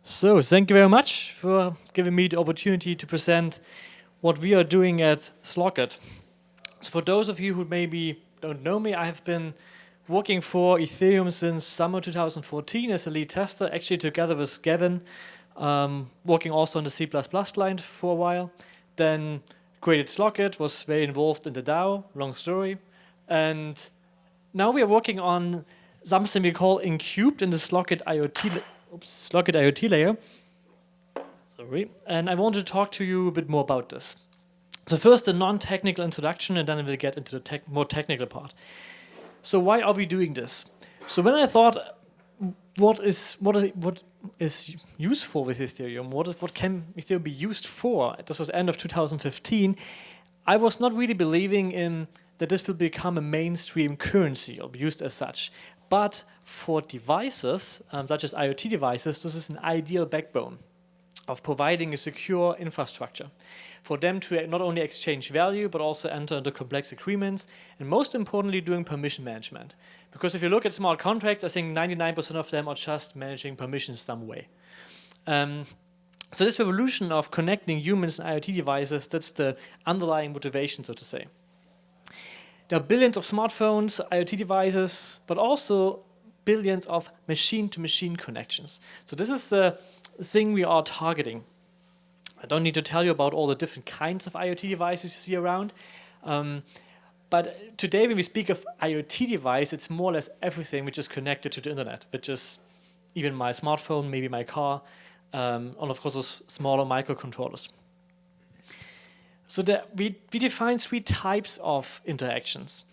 So, thank you very much for giving me the opportunity to present what we are doing at Slockit. So for those of you who maybe don't know me, I have been working for Ethereum since summer 2014 as a lead tester, actually together with Gavin, working also on the C++ client for a while. Then created Slockit, was very involved in the DAO, long story. And now we are working on something we call Incubed in the Slockit IoT layer. Sorry. And I want to talk to you a bit more about this. So first, a non-technical introduction, and then we'll get into the more technical part. So why are we doing this? So when I thought, what is useful with Ethereum? What can Ethereum be used for? This was end of 2015. I was not really believing in that this will become a mainstream currency or be used as such. But for devices, such as IoT devices, this is an ideal backbone of providing a secure infrastructure for them to not only exchange value, but also enter into complex agreements, and most importantly, doing permission management. Because if you look at smart contracts, I think 99% of them are just managing permissions some way. So this revolution of connecting humans and IoT devices, that's the underlying motivation, so to say. There are billions of smartphones, IoT devices, but also billions of machine-to-machine connections. So this is the thing we are targeting. I don't need to tell you about all the different kinds of IoT devices you see around. But today when we speak of IoT device, it's more or less everything which is connected to the internet, which is even my smartphone, maybe my car, and of course those smaller microcontrollers. So we define three types of interactions.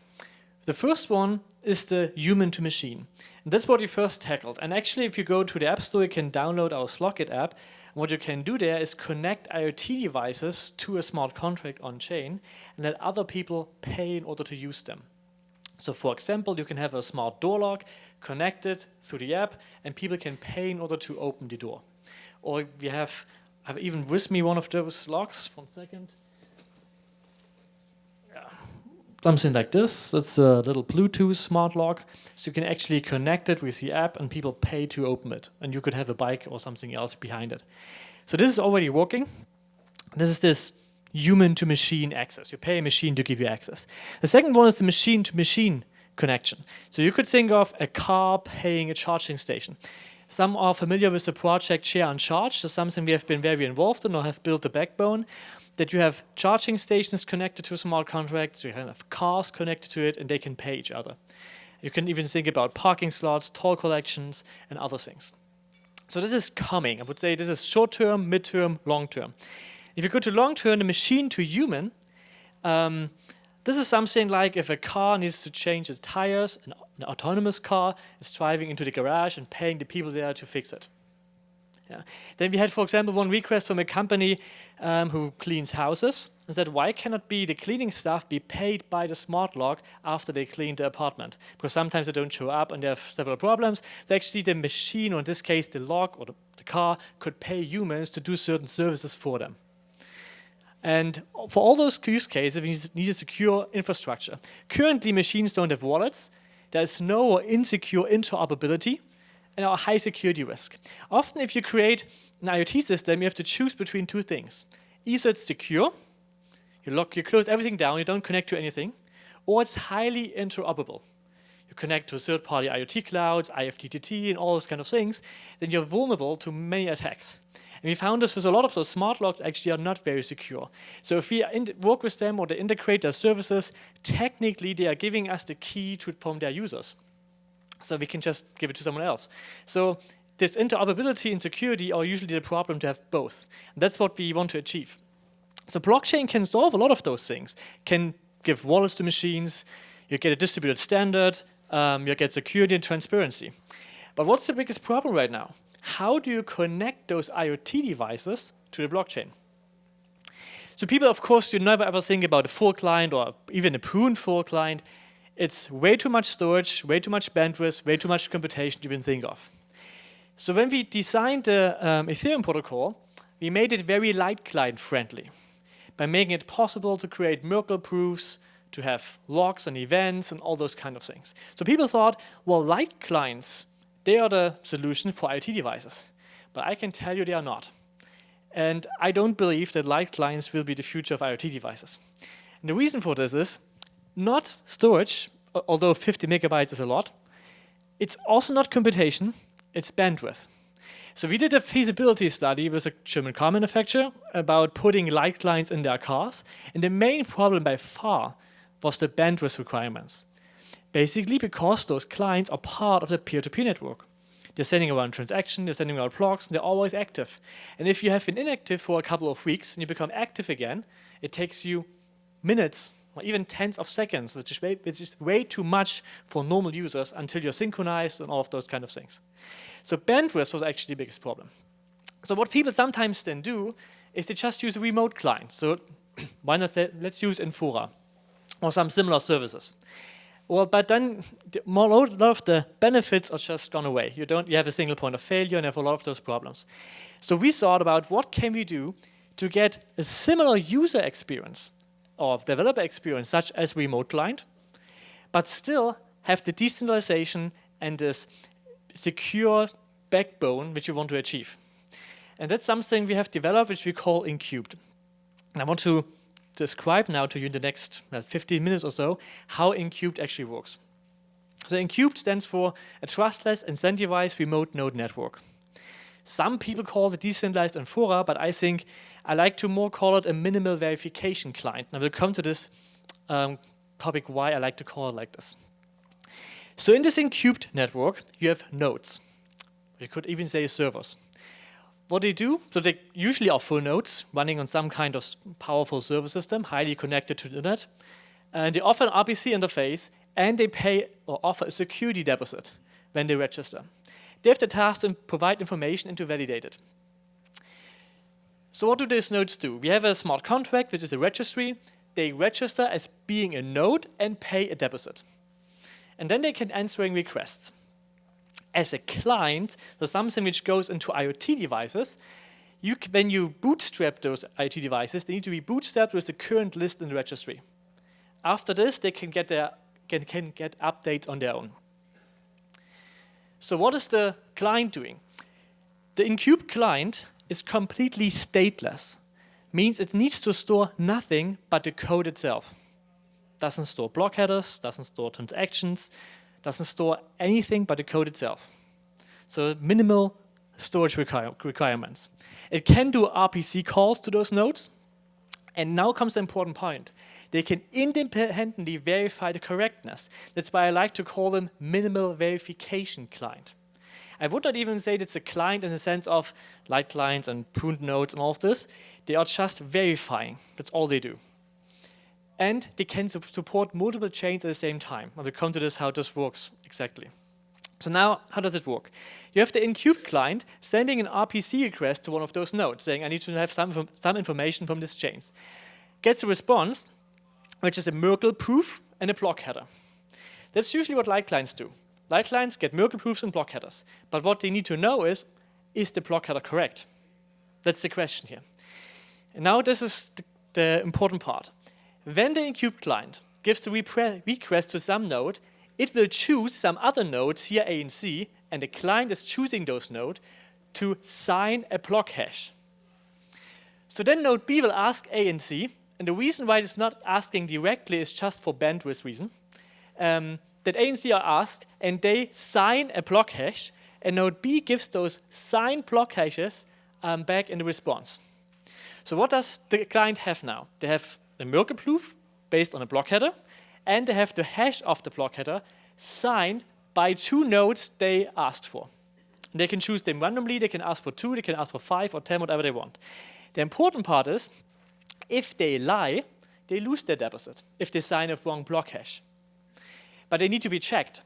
The first one is the human to machine. And that's what we first tackled. And actually, if you go to the App Store, you can download our Slockit app. What you can do there is connect IoT devices to a smart contract on chain and let other people pay in order to use them. So for example, you can have a smart door lock connected through the app and people can pay in order to open the door. Or I have even with me one of those locks. 1 second. Something like this. It's a little Bluetooth smart lock. So you can actually connect it with the app and people pay to open it. And you could have a bike or something else behind it. So this is already working. This is this human-to-machine access. You pay a machine to give you access. The second one is the machine-to-machine connection. So you could think of a car paying a charging station. Some are familiar with the project Share and Charge. That's something we have been very involved in or have built the backbone. That you have charging stations connected to smart contracts, you have cars connected to it, and they can pay each other. You can even think about parking slots, toll collections, and other things. So this is coming. I would say this is short-term, mid-term, long-term. If you go to long-term, the machine to human, this is something like if a car needs to change its tires, an autonomous car is driving into the garage and paying the people there to fix it. Yeah. Then we had, for example, one request from a company who cleans houses and said, why cannot the cleaning staff be paid by the smart lock after they clean the apartment? Because sometimes they don't show up and they have several problems. So actually the machine, or in this case the lock or the car, could pay humans to do certain services for them. And for all those use cases, we need a secure infrastructure. Currently, machines don't have wallets. There is no or insecure interoperability. And a high security risk. Often if you create an IoT system, you have to choose between two things. Either it's secure, you close everything down, you don't connect to anything, or it's highly interoperable. You connect to third-party IoT clouds, IFTTT, and all those kind of things, then you're vulnerable to many attacks. And we found this with a lot of those smart locks actually are not very secure. So if we work with them or they integrate their services, technically they are giving us the key from their users. So we can just give it to someone else. So this interoperability and security are usually the problem to have both. And that's what we want to achieve. So blockchain can solve a lot of those things. Can give wallets to machines, you get a distributed standard, you get security and transparency. But what's the biggest problem right now? How do you connect those IoT devices to the blockchain? So people, of course, you never ever think about a full client or even a pruned full client. It's way too much storage, way too much bandwidth, way too much computation to even think of. So when we designed the Ethereum protocol, we made it very light client friendly by making it possible to create Merkle proofs, to have logs and events and all those kind of things. So people thought, well, light clients, they are the solution for IoT devices. but I can tell you they are not. And I don't believe that light clients will be the future of IoT devices. And the reason for this is not storage, although 50 megabytes is a lot. It's also not computation, it's bandwidth. So we did a feasibility study with a German car manufacturer about putting light clients in their cars, and the main problem by far was the bandwidth requirements. Basically because those clients are part of the peer-to-peer network. They're sending around transactions, they're sending around blocks, and they're always active. And if you have been inactive for a couple of weeks and you become active again, it takes you minutes or even tens of seconds, which is way too much for normal users until you're synchronized and all of those kind of things. So bandwidth was actually the biggest problem. So what people sometimes then do is they just use a remote client. So why not let's use Infora or some similar services. Well, but then a lot of the benefits are just gone away. You have a single point of failure and have a lot of those problems. So we thought about what can we do to get a similar user experience or developer experience, such as remote client, but still have the decentralization and this secure backbone which you want to achieve. And that's something we have developed, which we call Incubed. And I want to describe now to you in the next 15 minutes or so how Incubed actually works. So Incubed stands for a trustless, incentivized remote node network. Some people call it decentralized Infora, but I think I like to more call it a minimal verification client. And I will come to this topic why I like to call it like this. So in this Incubed network, you have nodes. You could even say servers. What they do, so they usually are full nodes running on some kind of powerful server system, highly connected to the internet. And they offer an RPC interface, and they pay or offer a security deposit when they register. They have the task to provide information and to validate it. So what do these nodes do? We have a smart contract, which is a registry. They register as being a node and pay a deposit. And then they can answering requests. As a client, so something which goes into IoT devices, when you bootstrap those IoT devices, they need to be bootstrapped with the current list in the registry. After this, they can get updates on their own. So what is the client doing? The Incubed client is completely stateless. Means it needs to store nothing but the code itself. Doesn't store block headers, doesn't store transactions, doesn't store anything but the code itself. So minimal storage requirements. It can do RPC calls to those nodes. And now comes the important point. They can independently verify the correctness. That's why I like to call them minimal verification client. I would not even say it's a client in the sense of light clients and pruned nodes and all of this. They are just verifying. That's all they do. And they can support multiple chains at the same time. I will come to this, how this works exactly. So now, how does it work? You have the Incubed client sending an RPC request to one of those nodes, saying, I need to have some information from these chains. Gets a response, which is a Merkle proof and a block header. That's usually what light clients do. Light clients get Merkle proofs and block headers. But what they need to know is the block header correct? That's the question here. And now this is the important part. When the Incubed client gives the request to some node, it will choose some other nodes here, A and C, and the client is choosing those nodes to sign a block hash. So then node B will ask A and C, and the reason why it's not asking directly is just for bandwidth reason, that A and C are asked, and they sign a block hash, and node B gives those signed block hashes back in the response. So what does the client have now? They have a Merkle proof based on a block header, and they have the hash of the block header signed by two nodes they asked for. And they can choose them randomly, they can ask for 2, they can ask for 5 or 10, whatever they want. The important part is, if they lie, they lose their deposit, if they sign a wrong block hash. But they need to be checked.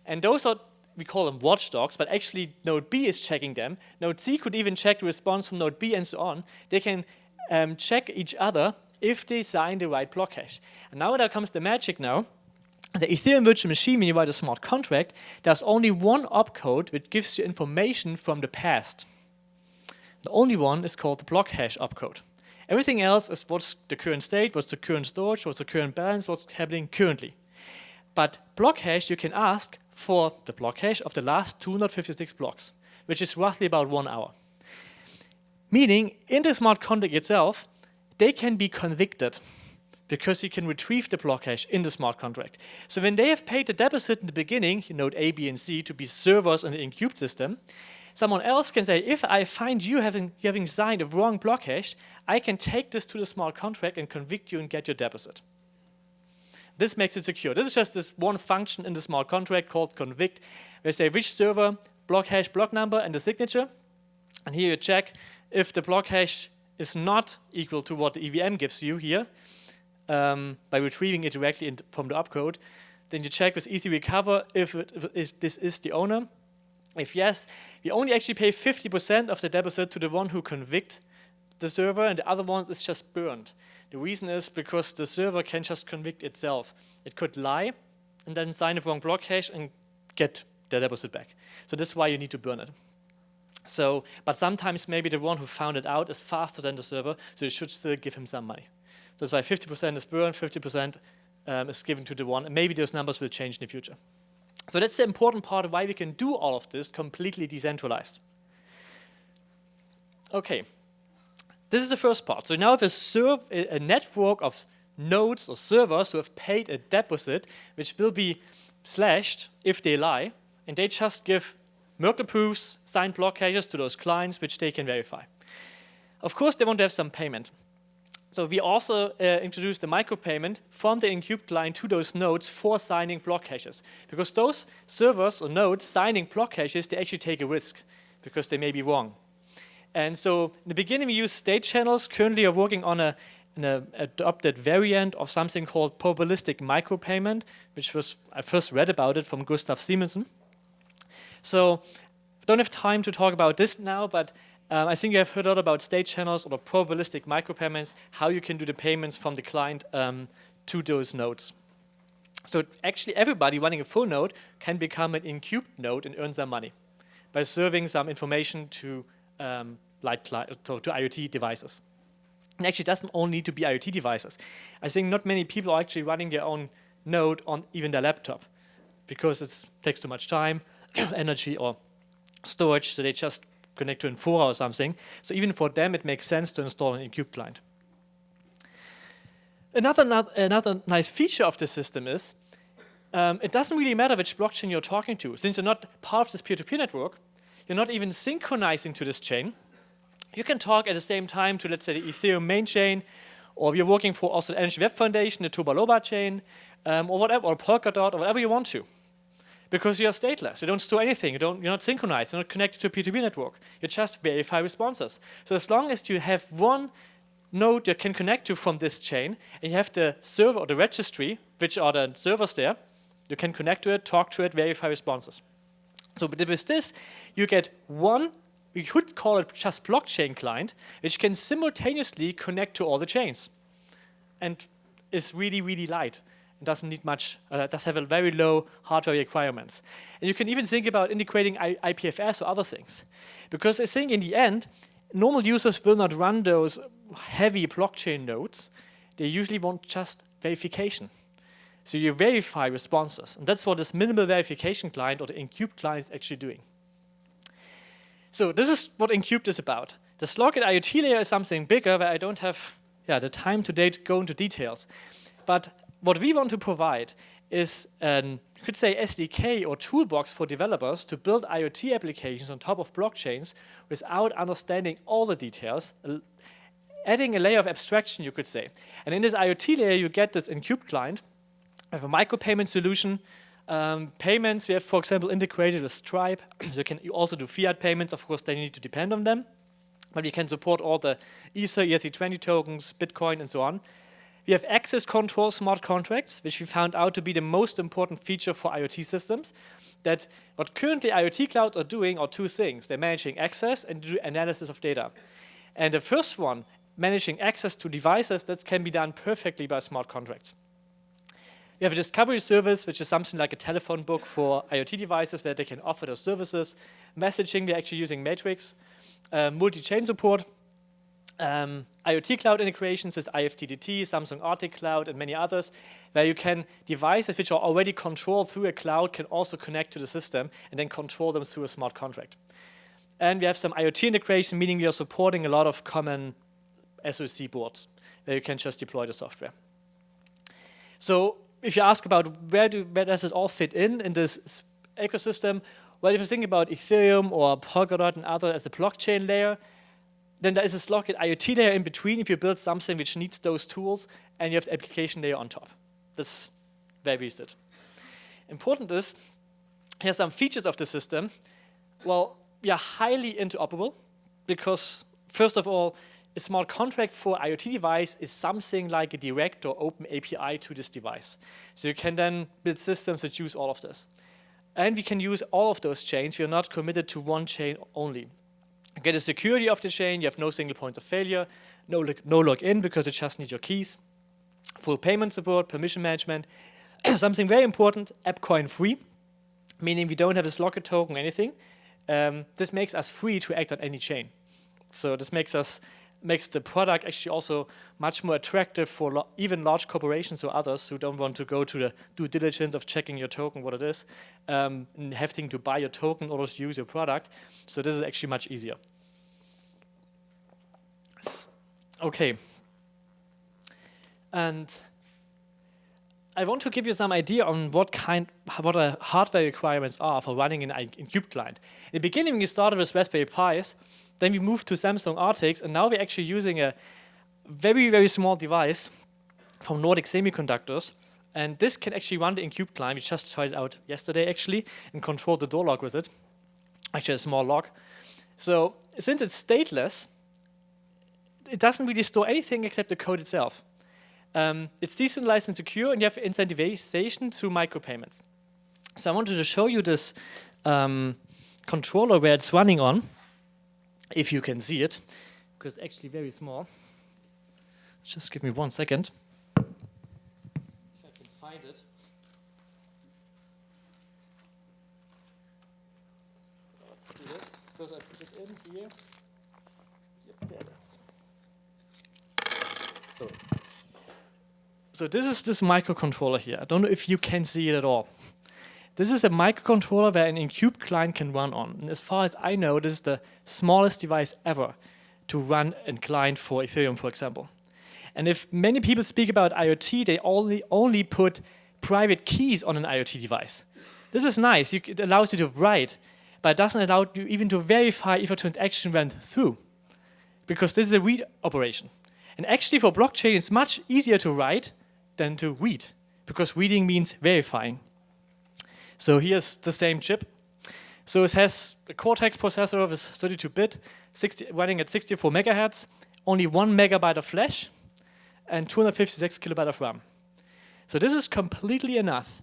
And those are, we call them watchdogs, but actually node B is checking them. Node C could even check the response from node B and so on. They can check each other if they sign the right block hash. And now there comes the magic now. The Ethereum virtual machine, when you write a smart contract, there's only one opcode which gives you information from the past. The only one is called the block hash opcode. Everything else is what's the current state, what's the current storage, what's the current balance, what's happening currently. But block hash, you can ask for the block hash of the last 256 blocks, which is roughly about 1 hour. Meaning, in the smart contract itself, they can be convicted because you can retrieve the block hash in the smart contract. So when they have paid the deposit in the beginning, node A, B, and C, to be servers in the Incubed system, someone else can say, if I find you having signed a wrong block hash, I can take this to the smart contract and convict you and get your deposit. This makes it secure. This is just this one function in the smart contract called convict. We say which server, block hash, block number, and the signature. And here you check if the block hash is not equal to what the EVM gives you here, by retrieving it directly from the opcode. Then you check with EtherRecover if this is the owner. If yes, we only actually pay 50% of the deposit to the one who convict the server, and the other one is just burned. The reason is because the server can just convict itself. It could lie and then sign a wrong block hash and get the deposit back. So that's why you need to burn it. So, but sometimes maybe the one who found it out is faster than the server, so you should still give him some money. So that's why 50% is burned, 50% is given to the one, and maybe those numbers will change in the future. So that's the important part of why we can do all of this completely decentralized. Okay, this is the first part. So now we have a network of nodes or servers who have paid a deposit, which will be slashed if they lie, and they just give Merkle proofs, signed block hashes to those clients, which they can verify. Of course, they want to have some payment. So we also introduced the micropayment from the Incubed client to those nodes for signing block hashes. Because those servers or nodes signing block hashes, they actually take a risk because they may be wrong. And so in the beginning, we use state channels. Currently, we're working on an adopted variant of something called probabilistic micropayment, which I first read about it from Gustav Simonsen. So I don't have time to talk about this now, but I think you have heard a lot about state channels or probabilistic micropayments, how you can do the payments from the client to those nodes. So actually everybody running a full node can become an Incubed node and earn some money by serving some information to IoT devices. And actually it doesn't only need to be IoT devices. I think not many people are actually running their own node on even their laptop because it takes too much time, energy or storage, so they just connect to Infora or something. So even for them, it makes sense to install an Incubed client. Another nice feature of the system is it doesn't really matter which blockchain you're talking to. Since you're not part of this peer-to-peer network, you're not even synchronizing to this chain. You can talk at the same time to, let's say, the Ethereum main chain, or you're working for also the Energy Web Foundation, the Tobaloba chain, or whatever, or Polkadot, or whatever you want to. Because you're stateless, you don't store anything, you're not synchronized, you're not connected to a P2P network. You just verify responses. So as long as you have one node you can connect to from this chain, and you have the server or the registry, which are the servers there, you can connect to it, talk to it, verify responses. So with this, you get one, we could call it just blockchain client, which can simultaneously connect to all the chains. And is really, really light. Doesn't need much, does have a very low hardware requirements. And you can even think about integrating IPFS or other things. Because I think in the end, normal users will not run those heavy blockchain nodes. They usually want just verification. So you verify responses. And that's what this minimal verification client or the Incubed client is actually doing. So this is what Incubed is about. The slug and IoT layer is something bigger where I don't have the time today to go into details. But what we want to provide is you could say SDK or toolbox for developers to build IoT applications on top of blockchains without understanding all the details, adding a layer of abstraction, you could say. And in this IoT layer, you get this Incubed client. We have a micropayment solution. Payments, we have, for example, integrated with Stripe. So you also do fiat payments. Of course, they need to depend on them. But we can support all the Ether, ERC20 tokens, Bitcoin, and so on. We have access control smart contracts, which we found out to be the most important feature for IoT systems. That what currently IoT clouds are doing are two things. They're managing access and do analysis of data. And the first one, managing access to devices, that can be done perfectly by smart contracts. We have a discovery service, which is something like a telephone book for IoT devices where they can offer those services. Messaging, we're actually using Matrix. Multi-chain support. IoT cloud integrations with IFTTT, Samsung Arctic Cloud, and many others, where you can, devices which are already controlled through a cloud can also connect to the system and then control them through a smart contract. And we have some IoT integration, meaning we are supporting a lot of common SoC boards where you can just deploy the software. So if you ask about where does it all fit in this ecosystem, well, if you think about Ethereum or Polkadot and other as a blockchain layer, then there is a Slockit IoT layer in between if you build something which needs those tools, and you have the application layer on top. That's where we sit. Important is, here's some features of the system. Well, we are highly interoperable because, first of all, a smart contract for IoT device is something like a direct or open API to this device. So you can then build systems that use all of this. And we can use all of those chains. We are not committed to one chain only. You get the security of the chain. You have no single point of failure, no login because you just need your keys. Full payment support, permission management. Something very important, AppCoin free, meaning we don't have a Slockit token or anything. This makes us free to act on any chain. So this makes the product actually also much more attractive for even large corporations or others who don't want to go to the due diligence of checking your token, what it is, and having to buy your token in order to use your product. So this is actually much easier. Okay. And I want to give you some idea on what the hardware requirements are for running an Cube client. In the beginning, we started with Raspberry Pis, then we moved to Samsung Arctics, and now we're actually using a very, very small device from Nordic Semiconductors. And this can actually run the Cube client. We just tried it out yesterday, actually, and controlled the door lock with it. Actually, a small lock. So since it's stateless, it doesn't really store anything except the code itself. It's decentralized and secure, and you have incentivization through micropayments. So I wanted to show you this controller where it's running on, if you can see it, because it's actually very small. Just give me 1 second. If I can find it. Let's do this, because I put it in here. Yep, there it is. So this is this microcontroller here. I don't know if you can see it at all. This is a microcontroller where an Cube client can run on. And as far as I know, this is the smallest device ever to run a client for Ethereum, for example. And if many people speak about IoT, they only put private keys on an IoT device. This is nice. It allows you to write, but it doesn't allow you even to verify if a transaction went through, because this is a read operation. And actually, for blockchain, it's much easier to write than to read, because reading means verifying. So here's the same chip. So it has a Cortex processor with 32-bit, running at 64 megahertz, only 1 megabyte of flash, and 256 kilobyte of RAM. So this is completely enough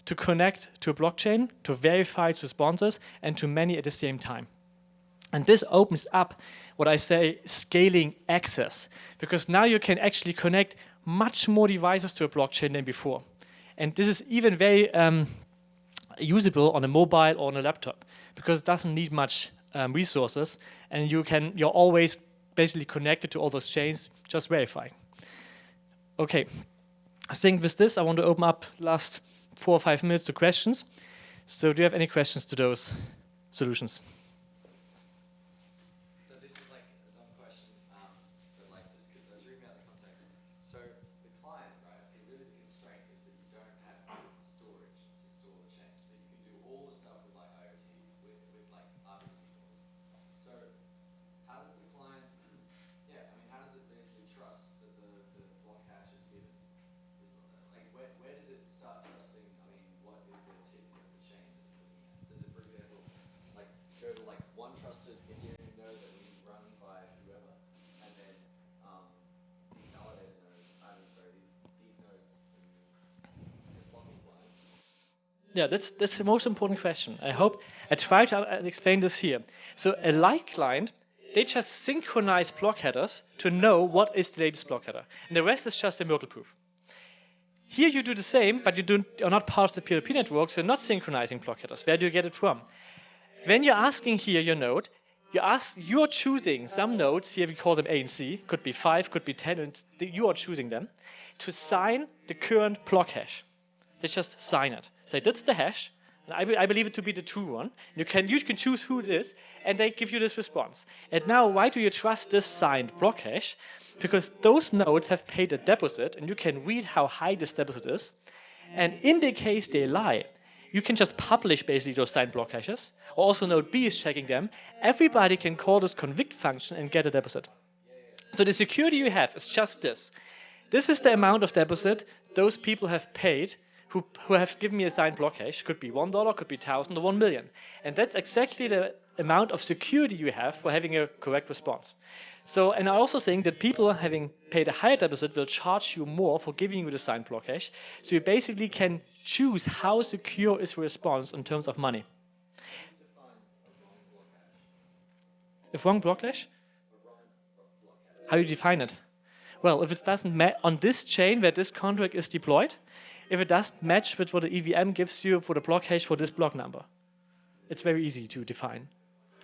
to connect to a blockchain, to verify its responses, and to many at the same time. And this opens up what I say scaling access, because now you can actually connect much more devices to a blockchain than before. And this is even very usable on a mobile or on a laptop, because it doesn't need much resources, and you're always basically connected to all those chains, just verifying. Okay, I think with this I want to open up last 4 or 5 minutes to questions. So do you have any questions to those solutions? Yeah, that's the most important question. I hope I try to explain this here. So a light client, they just synchronize block headers to know what is the latest block header. And the rest is just a Merkle proof. Here you do the same, but you're not part of the peer-to-peer network, so you're not synchronizing block headers. Where do you get it from? When you're asking here your node, you're choosing some nodes, here we call them A and C, could be 5, could be 10, and you are choosing them, to sign the current block hash. They just sign it. Say, that's the hash, And I believe it to be the true one. You can choose who it is, and they give you this response. And now, why do you trust this signed block hash? Because those nodes have paid a deposit, and you can read how high this deposit is. And in the case they lie, you can just publish basically those signed block hashes. Also, node B is checking them. Everybody can call this convict function and get a deposit. So the security you have is just this. This is the amount of deposit those people have paid who have given me a signed block hash. Could be $1, could be 1,000 or 1 million. And that's exactly the amount of security you have for having a correct response. So, and I also think that people having paid a higher deposit will charge you more for giving you the signed block hash. So you basically can choose how secure is your response in terms of money. If wrong block hash? How do you define it? Well, if it doesn't match on this chain where this contract is deployed, if it doesn't match with what the EVM gives you for the block hash for this block number, it's very easy to define.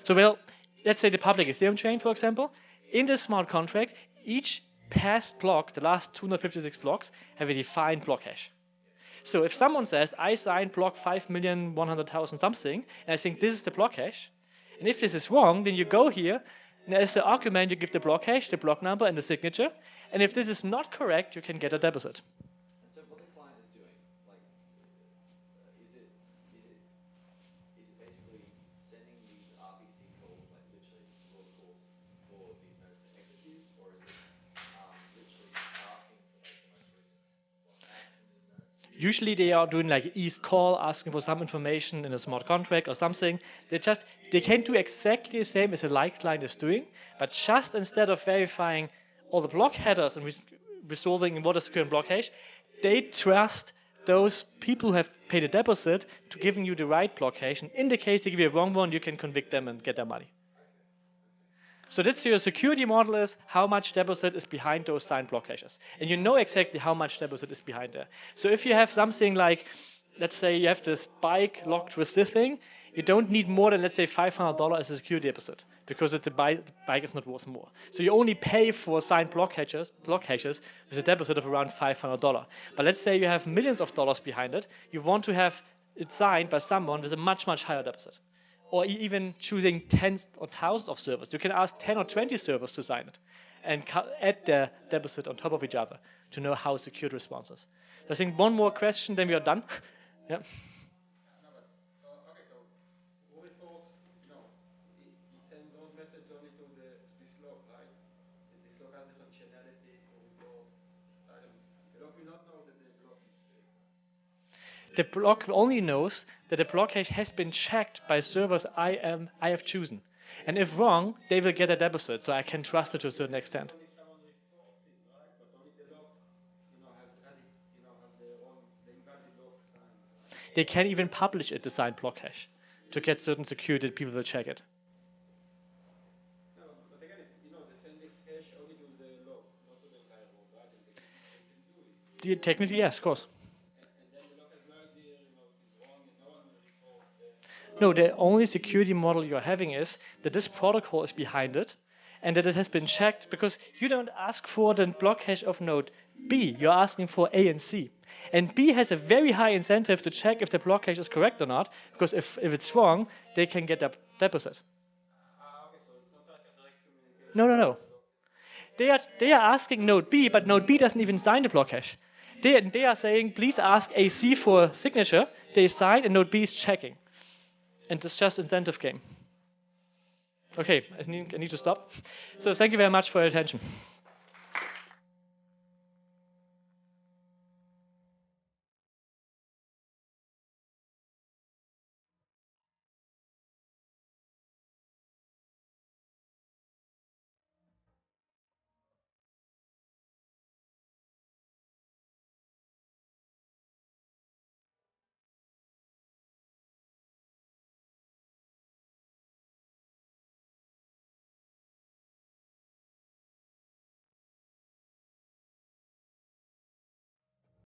So, well, let's say the public Ethereum chain, for example, in this smart contract, each past block, the last 256 blocks, have a defined block hash. So if someone says, I signed block 5,100,000 something, and I think this is the block hash, and if this is wrong, then you go here, and as the argument, you give the block hash, the block number, and the signature, and if this is not correct, you can get a deposit. And so what the client is doing, like, is it basically sending these RPC calls, like literally raw calls for these nodes to execute, or is it literally asking for like the most recent add from these nodes? Usually they are doing like ETH call, asking for some information in a smart contract or something. They can do exactly the same as a light client is doing, but just instead of verifying all the block headers and resolving what is the current block hash, they trust those people who have paid a deposit to giving you the right block hash. And in the case they give you a wrong one, you can convict them and get their money. So that's your security model, is how much deposit is behind those signed block hashes. And you know exactly how much deposit is behind there. So if you have something like, let's say you have this bike locked with this thing, you don't need more than, let's say, $500 as a security deposit, because the bike is not worth more. So you only pay for signed block hashes with a deposit of around $500. But let's say you have millions of dollars behind it, you want to have it signed by someone with a much, much higher deposit. Or even choosing tens or thousands of servers. You can ask 10 or 20 servers to sign it and add their deposit on top of each other to know how secure the response is. So I think one more question, then we are done. Yeah. Okay, so who reports, it sends those messages only to this log, right? This log has the functionality to report. The log will not know that the block is fake. The block only knows that the block hash has been checked by servers I have chosen. And if wrong, they will get a deposit, so I can trust it to a certain extent. Only someone reports it, right? But only the log, has their own, the invalid log signed, right? They can even publish it, the signed block hash, to get certain security that people will check it. No, but again, they send this hash only to the log, not to the entire log, right? And they can do it. Technically, yes, of course. No, the only security model you're having is that this protocol is behind it and that it has been checked, because you don't ask for the block hash of node B, you're asking for A and C. And B has a very high incentive to check if the block hash is correct or not, because if it's wrong, they can get a deposit. Okay, so it's not like a direct communication. No. They are asking node B, but node B doesn't even sign the block hash. They are saying, please ask AC for a signature. They sign, and node B is checking. And it's just incentive game. Okay, I need to stop. So thank you very much for your attention.